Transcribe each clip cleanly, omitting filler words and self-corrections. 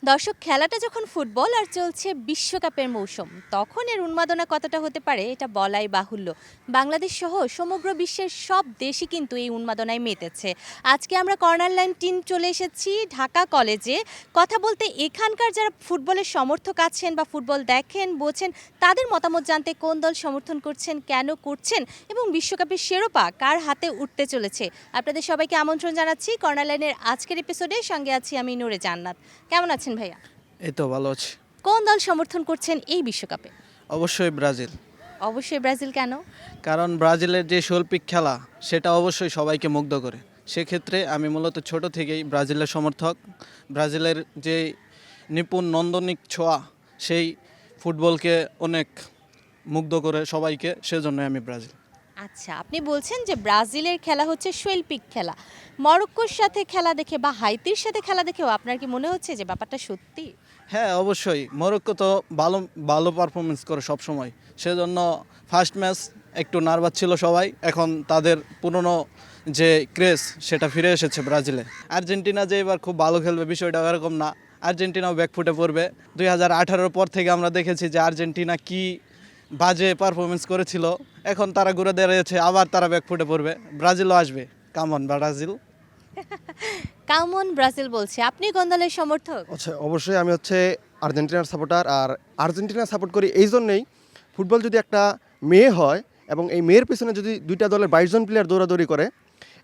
দর্শক, খেলাটা যখন ফুটবল আর চলছে বিশ্বকাপের মৌসুম, তখন এর উন্মাদনা কতটা হতে পারে এটা বলাই বাহুল্য। বাংলাদেশ সহ সমগ্র বিশ্বের সব দেশই কিন্তু এই উন্মাদনায় মেতেছে। আজকে আমরা কর্নার লাইন টিম চলে এসেছি ঢাকা কলেজে কথা বলতে। এখানকার যারা ফুটবলের সমর্থক আছেন বা ফুটবল দেখেন বোঝেন, তাদের মতামত জানতে কোন দল সমর্থন করছেন, কেন করছেন এবং বিশ্বকাপের শিরোপা কার হাতে উঠতে চলেছে। আপনাদের সবাইকে আমন্ত্রণ জানাচ্ছি কর্নার লাইনের আজকের এপিসোডে। সঙ্গে আছি আমি নূরে জান্নাত। কেমন আছেন ভাইয়া? এই তো ভালো আছি। কোন দল সমর্থন করছেন এই বিশ্বকাপে? অবশ্যই ব্রাজিল। অবশ্যই ব্রাজিল। কেন? কারণ ব্রাজিলের যে শৈল্পিক খেলা সেটা অবশ্যই সবাইকে মুগ্ধ করে। সেক্ষেত্রে আমি মূলত ছোট থেকেই ব্রাজিলের সমর্থক। ব্রাজিলের যে নিপুণ নন্দনিক ছোঁয়া সেই ফুটবলকে অনেক মুগ্ধ করে সবাইকে, সেজন্যই আমি ব্রাজিল। আচ্ছা, আপনি বলছেন যে ব্রাজিলের খেলা হচ্ছে শৈল্পিক খেলা। মরক্কোর সাথে খেলা দেখে বা হাইতির সাথে খেলা দেখেও আপনার কি মনে হচ্ছে যে ব্যাপারটা সত্যি? হ্যাঁ, অবশ্যই মরক্কো তো ভালো ভালো পারফরমেন্স করে সব সময়। সেজন্য ফার্স্ট ম্যাচ একটু নার্ভাস ছিল সবাই। এখন তাদের পুরনো যে ক্রেজ সেটা ফিরে এসেছে ব্রাজিলে। আর্জেন্টিনা যে এবার খুব ভালো খেলবে বিষয়টা এরকম না। আর্জেন্টিনাও ব্যাকফুটে পড়বে। 2018 পর থেকে আমরা দেখেছি যে আর্জেন্টিনা কি বাজে পারফরমেন্স করেছিল, এখন তারা ঘুরে দাঁড়িয়েছে, আবার তারা ব্যাকফুটে পড়বে। ব্রাজিলও আসবে। Come on Brazil. কামন ব্রাজিল বলছে। আপনি কোন দলের সমর্থক? আচ্ছা, অবশ্যই আমি আর্জেন্টিনার সাপোর্টার। আর আর্জেন্টিনার সাপোর্ট করি এই জন্যেই, ফুটবল যদি একটা মেয়ে হয় এবং এই মেয়ের পিছনে যদি দুইটা দলের 22 জন প্লেয়ার দৌড়াদৌড়ি করে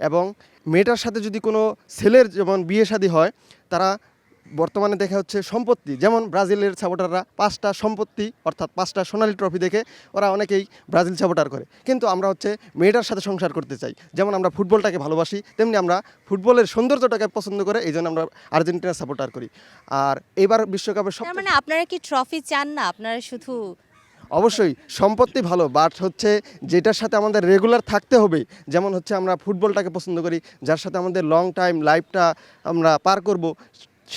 এবং মেয়েটার সাথে যদি কোনো ছেলের যেমন বিয়ে শাদী হয়, তারা বর্তমানে দেখা হচ্ছে সম্পত্তি, যেমন ব্রাজিলের সাপোর্টাররা 5টা সম্পত্তি অর্থাৎ 5টা সোনালী ট্রফি দেখে ওরা অনেকেই ব্রাজিল সাপোর্টার করে। কিন্তু আমরা মেয়েটার সাথে সংসার করতে চাই। যেমন আমরা ফুটবলটাকে ভালোবাসি, তেমনি আমরা ফুটবলের সৌন্দর্যটাকে পছন্দ করে এই জন্য আমরা আর্জেন্টিনার সাপোর্টার করি। আর এবার বিশ্বকাপের সব তার মানে আপনারা কি ট্রফি চান না, আপনারা শুধু? অবশ্যই সম্পত্তি ভালো, বাট যেটার সাথে আমাদের রেগুলার থাকতে হবে। যেমন আমরা ফুটবলটাকে পছন্দ করি, যার সাথে আমাদের লং টাইম লাইফটা আমরা পার করব,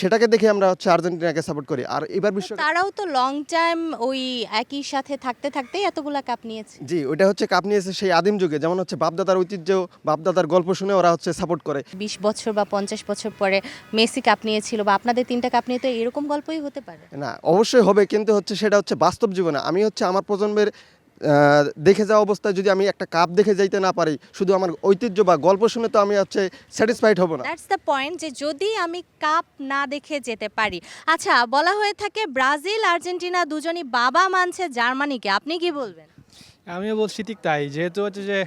সেটাকে দেখে আমরা আর্জেন্টিনাকে সাপোর্ট করি। আর এবার তারাও তো লং টাইম ওই একই সাথে থাকতে থাকতেই এতগুলা কাপ নিয়েছে। জি, ওইটা কাপ নিয়েছে সেই আদিম যুগে, যেমন বাপদাদার ঐতিহ্য, বাপদাদার গল্প শুনে ওরা সাপোর্ট করে। 20 বছর বা 50 বছর পরে মেসি কাপ নিয়েছিল বা আপনাদের 3টা কাপ নিয়ে, তো এরকম গল্পই হতে পারে না, অবশ্যই হবে, কিন্তু সেটা বাস্তব জীবনে আমি আমার প্রজন্মের দেখে যাওয়া অবস্থায় যদি আমি একটা কাপ দেখে যাইতে না পারি, শুধু আমার ঐতিহ্য বা গল্প শুনে তো আমি স্যাটিসফাইড হব না। দ্যাটস দ্য পয়েন্ট, যে যদি আমি কাপ না দেখে যেতে পারি। আচ্ছা, বলা হয়ে থাকে ব্রাজিল আর্জেন্টিনা দুজনই বাবা মানছে জার্মানিকে, আপনি কি বলবেন? আমিও বলছি ঠিক তাই। যেহেতু যে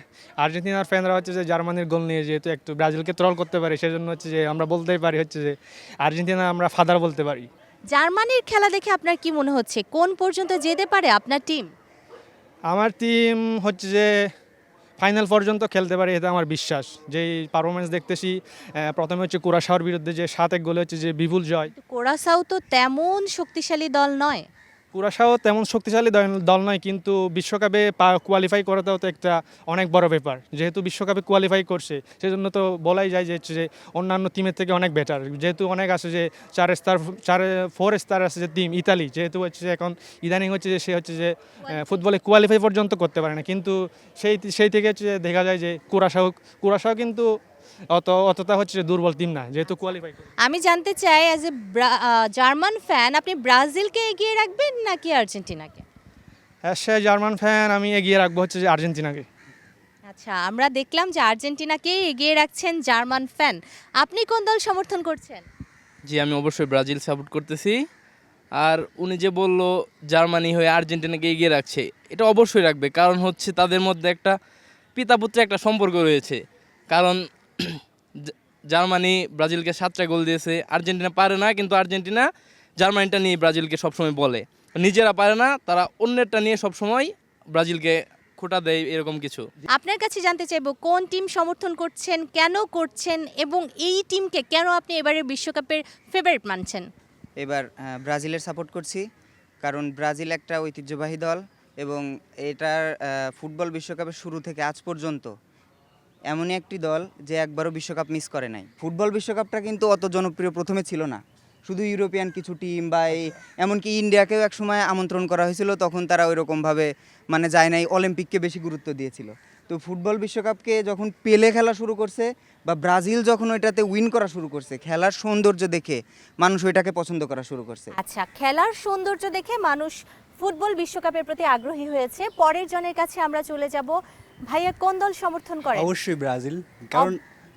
আর্জেন্টিনার ফ্যানরা যে জার্মানির গোল নিয়ে যেহেতু একটু ব্রাজিলকে ট্রল করতে পারে, সেজন্য যে আমরা বলতেই পারি যে আর্জেন্টিনা আমরা ফাদার বলতে পারি। জার্মানির খেলা দেখে আপনার কি মনে হচ্ছে, কোন পর্যন্ত যেতে পারে আপনার টিম? আমার টিম যে ফাইনাল পর্যন্ত খেলতে পারে, এটা আমার বিশ্বাস। যেই পারফরমেন্স দেখতেছি, প্রথমে কুরাশাওর বিরুদ্ধে যে 7-1 গোলে যে বিপুল জয়। কোরাসাও তো তেমন শক্তিশালী দল নয়। কুরাশাও তেমন শক্তিশালী দল নয়, কিন্তু বিশ্বকাপে কোয়ালিফাই করাটাও তো একটা অনেক বড় ব্যাপার। যেহেতু বিশ্বকাপে কোয়ালিফাই করছে, সেজন্য তো বলাই যায় যে অন্যান্য টিমের থেকে অনেক বেটার। যেহেতু অনেক আছে যে 4 স্টার আছে যে টিম ইতালি, যেহেতু এখন ইদানিং যে সে যে ফুটবলে কোয়ালিফাই পর্যন্ত করতে পারে না, কিন্তু সেই থেকে দেখা যায় যে কুরাশাও কিন্তু অতটা দুর্বল টিম না, যেহেতু কোয়ালিফাই। আমি জানতে চাই, অ্যাজ এ জার্মান ফ্যান, আপনি ব্রাজিলকে এগিয়ে রাখবেন নাকি আর্জেন্টিনাকে? সে জার্মান ফ্যান, আমি এগিয়ে রাখবো যে আর্জেন্টিনাকে। আচ্ছা, আমরা দেখলাম যে আর্জেন্টিনাকে এগিয়ে রাখছেন জার্মান ফ্যান। আপনি কোন দল সমর্থন করছেন? জি, আমি অবশ্যই ব্রাজিল সাপোর্ট করতেছি। আর উনি যে বলল জার্মানি হয়ে আর্জেন্টিনাকে এগিয়ে রাখছে, এটা অবশ্যই রাখবে। কারণ তাদের মধ্যে একটা পিতা পুত্রের একটা সম্পর্ক রয়েছে। কারণ জার্মানি ব্রাজিলকে 7টা গোল দিয়েছে, আর্জেন্টিনা পারে না, কিন্তু আর্জেন্টিনা জার্মানিটা নিয়ে ব্রাজিলকে সবসময় বলে। নিজেরা পারে না, তারা অন্যেরটা নিয়ে সবসময় ব্রাজিলকে খোঁটা দেয়, এরকম কিছু। আপনার কাছে জানতে চাইবো, কোন টিম সমর্থন করছেন, কেন করছেন এবং এই টিমকে কেন আপনি এবারের বিশ্বকাপের ফেভারিট মানছেন? এবার ব্রাজিলের সাপোর্ট করছি, কারণ ব্রাজিল একটা ঐতিহ্যবাহী দল এবং এটার ফুটবল বিশ্বকাপের শুরু থেকে আজ পর্যন্ত এমনই একটি দল যে একবারও বিশ্বকাপ মিস করে নাই। ফুটবল বিশ্বকাপটা কিন্তু অত জনপ্রিয় প্রথমে ছিল না, শুধু ইউরোপিয়ান কিছু টিম বা এমনকি ইন্ডিয়াকেও একসময় আমন্ত্রণ করা হয়েছিল, তখন তারা ওইরকমভাবে যায় নাই, অলিম্পিককে বেশি গুরুত্ব দিয়েছিল। তো ফুটবল বিশ্বকাপকে যখন পেলে খেলা শুরু করছে বা ব্রাজিল যখন ওইটাতে উইন করা শুরু করছে, খেলার সৌন্দর্য দেখে মানুষ ওইটাকে পছন্দ করা শুরু করছে। আচ্ছা, খেলার সৌন্দর্য দেখে মানুষ ফুটবল বিশ্বকাপের প্রতি আগ্রহী হয়েছে। পরের জনের কাছে আমরা চলে যাব। ভাইয়া কোন দল সমর্থন করে? অবশ্যই ব্রাজিল, কারণ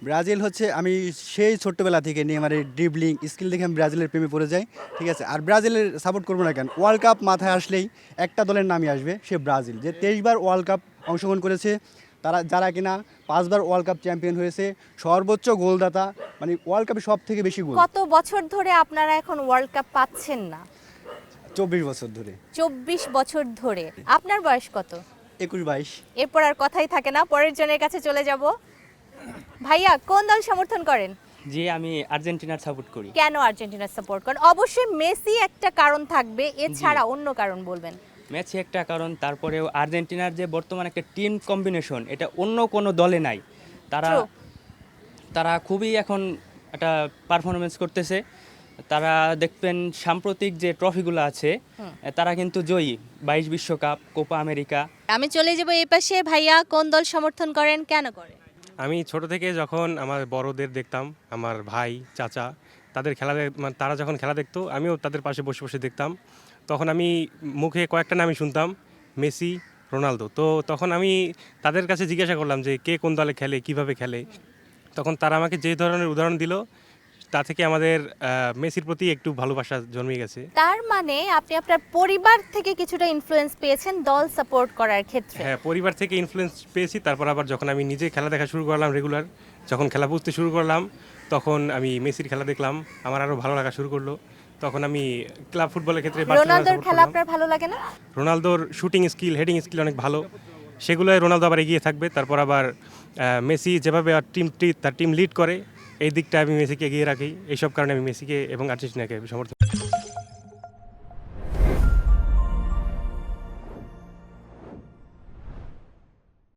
ব্রাজিল হচ্ছে আমি সেই ছোট্টবেলা থেকে নেইমারের ড্রিবলিং স্কিল দেখে আমি ব্রাজিলের প্রেমে পড়ে যাই, ঠিক আছে। আর ব্রাজিলের সাপোর্ট করবো না কেন, ওয়ার্ল্ড কাপ মাথায় আসলেই একটা দলের নামই আসবে, সে ব্রাজিল, যে 23 বার ওয়ার্ল্ড কাপ অংশগ্রহণ করেছে, যারা কিনা 5 বার ওয়ার্ল্ড কাপ চ্যাম্পিয়ন হয়েছে, সর্বোচ্চ গোলদাতা, মানে ওয়ার্ল্ড কাপে সব থেকে বেশি গোল। কত বছর ধরে আপনারা এখন ওয়ার্ল্ড কাপ পাচ্ছেন না? 24 বছর ধরে। 24 বছর ধরে। আপনার বয়স কত? 21-22। এরপর আর কথাই থাকে না, পরের জনের কাছে চলে যাব। ভাইয়া কোন দল সমর্থন করেন? জি, আমি আর্জেন্টিনার সাপোর্ট করি। কেন আর্জেন্টিনার সাপোর্ট করেন? অবশ্যই মেসি একটা কারণ থাকবে, এছাড়া অন্য কারণ বলবেন। ম্যাচে একটা কারণ, তারপরেও আর্জেন্টিনার যে বর্তমান একটা টিম কম্বিনেশন, এটা অন্য কোনো দলে নাই। True. তারা খুবই এখন একটা পারফরমেন্স করতেছে। তারা দেখবেন সাম্প্রতিক যে ট্রফিগুলো আছে, তারা কিন্তু জয়ী, 22 বিশ্বকাপ, কোপা আমেরিকা। আমি চলে যাব এই পাশে। ভাইয়া কোন দল সমর্থন করেন, কেন করেন? আমি ছোট থেকে যখন আমার বড়দের দেখতাম, আমার ভাই চাচা তাদের খেলা মানে তারা যখন খেলা দেখতো আমিও তাদের পাশে বসে বসে দেখতাম, তখন আমি মুখে কয়েকটা নামই শুনতাম, মেসি, রোনালদো। তো তখন আমি তাদের কাছে জিজ্ঞাসা করলাম যে কে কোন দলে খেলে, কিভাবে খেলে। তখন তারা আমাকে যে ধরনের উদাহরণ দিল, তা থেকে আমাদের মেসির প্রতি একটু ভালোবাসা জন্মে গেছে। তার মানে আপনি আপনার পরিবার থেকে কিছুটা ইনফ্লুয়েন্স পেয়েছেন দল সাপোর্ট করার ক্ষেত্রে। হ্যাঁ, পরিবার থেকে ইনফ্লুয়েন্স পেয়েছি। তারপর আবার যখন আমি নিজে খেলা দেখা শুরু করলাম রেগুলার, যখন খেলা বুঝতে শুরু করলাম, তখন আমি মেসির খেলা দেখলাম, আমার আরও ভালো লাগা শুরু করলো। তখন আমি ক্লাব ফুটবলের ক্ষেত্রে রোনালদোর খেলা আপনার ভালো লাগে না? রোনালদোর শুটিং স্কিল, হেডিং স্কিল অনেক ভালো, সেগুলোয় রোনালদো আবার এগিয়ে থাকবে। তারপর আবার মেসি যেভাবে তার টিম লিড করে, এই দিকটা আমি মেসিকে এগিয়ে রাখি। এইসব কারণে আমি মেসিকে এবং আর্জেন্টিনাকে সমর্থন